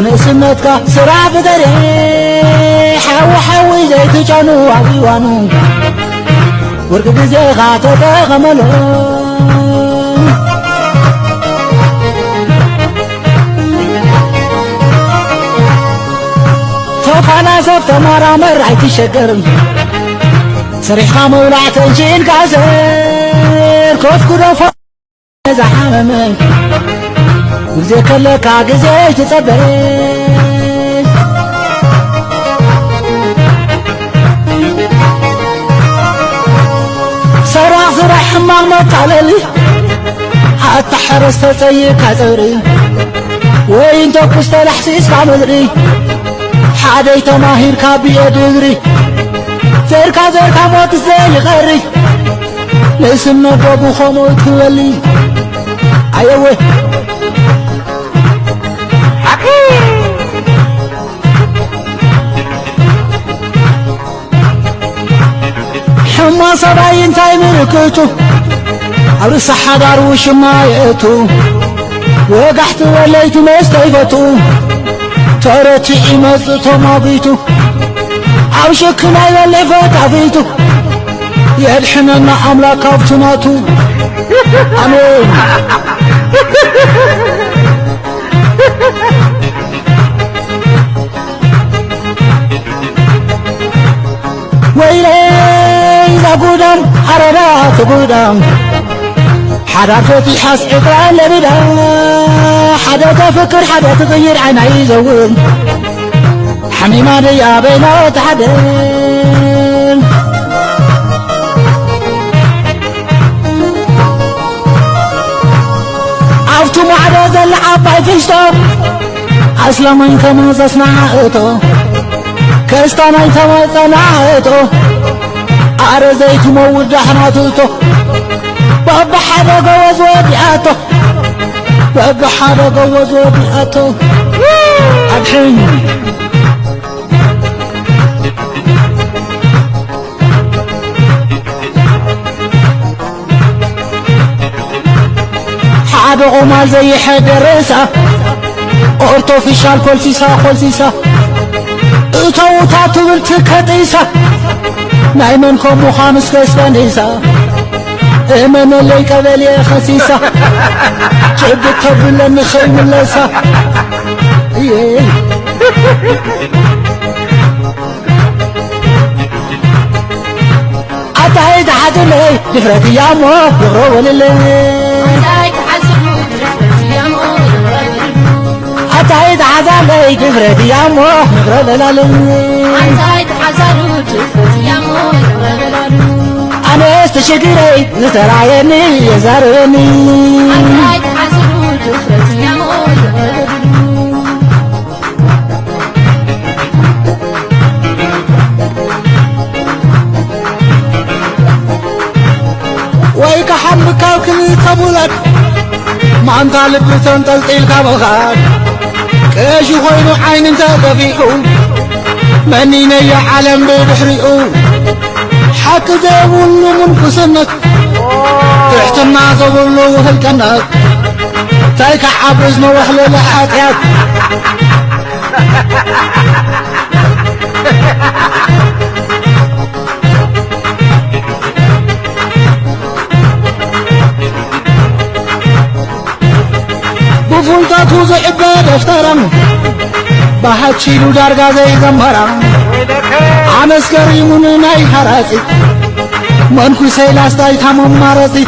كون سمتك سرع بدري حاو حاوي زي تجانو عويوانو ورق بزي غاتة غملو توفانا سفت مرا مرعي تشقر سريحة مولع تنجين كازر كوف كرافة زحامة وزي كلك عقزي تتبري صراح حمام مطاللي حتى حرس تسيك هزوري وين توقست الحسيس بعمدري حادي تماهير كابي ادوري زركا موت زي غري لسم نبابو خموت كولي ايوه حما صباين تايمر كتو عرس حضار وشمايتو وقحت وليت مستيفتو ترتي إمزتو مابيتو عوشكنا يلي فتعفيتو يلحننا أملاك أفتناتو أمين ويلي إذا قدام حرارات قدام حدا فتي حس إطلع لبدا حدا تفكر حدا تغير عن عيزون حميمان يا بينا تحدين عفتو معدا زل عباي فيشتو أسلام انت مزس نعيتو كستان انت مزس نعيتو أرزيت مود حناتوتو بابا حدا جوز وبيعته بابا حدا جوز وبيعته الحين حدا غمال زي حدا رسا أورتو في شال كل سيسا اتو تاتو بالتكتيسا نايمنكم وخامس كسبانيسا من اللي قبل يا خسيسة جبت قبل النخي من لسا أتعيد حدلي دفرتي يا مو يغرو للي أتعيد حدلي دفرتي يا مو يغرو للي أتعيد حدلي دفرتي يا مو يغرو للي أنا استشكري نترايني يزارني أنت حزنو دفرتي يا موي ويك حمك وكلي قبولك ما أنت لب تنطلطيل كبغاك كاش خوينو عين انت دفيقو مني نيا عالم ببحريقو حق زيبولو منكسنك تحتنا زبولو هالكنك تايك عبزنا وحلو لحاتيات بفولتاتو زي عباد افترم بحد شيلو دارقا زي زمهرم عمس كريمون ناي حراسي منكو سيلاستاي تمام مارسي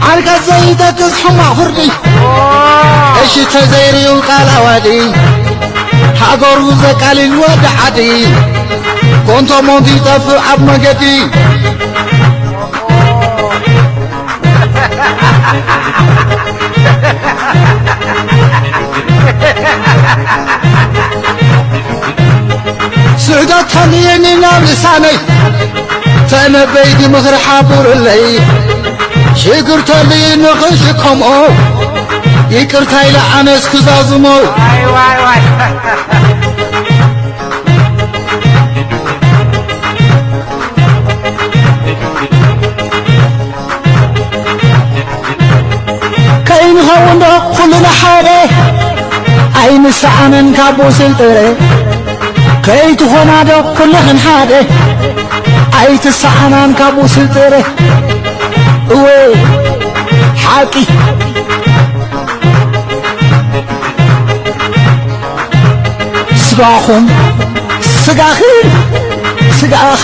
عالقا زي تكس حما فردي اشي تزيري وقال وادي حقورو زكال الواد عدي كنتو موندي تفو عب مقدي سعودات خليني نام لساني تنبيدي مغر حابور اللي شكرت لي نغشكم يكرتاي لعنس كزازمو واي كاين هون كلنا حاله ኣይንስዓነን ካብ ስልጥረ ከይትኾና ዶ ኩልኽን ሓደ ኣይትስዓናን ካብ ስልጥረ እወ ሓቂ ስጋኹም ስጋኽን ስጋኻ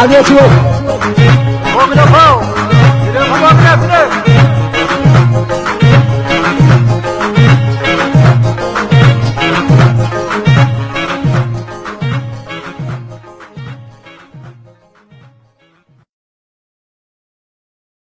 አቤት ወግደፋው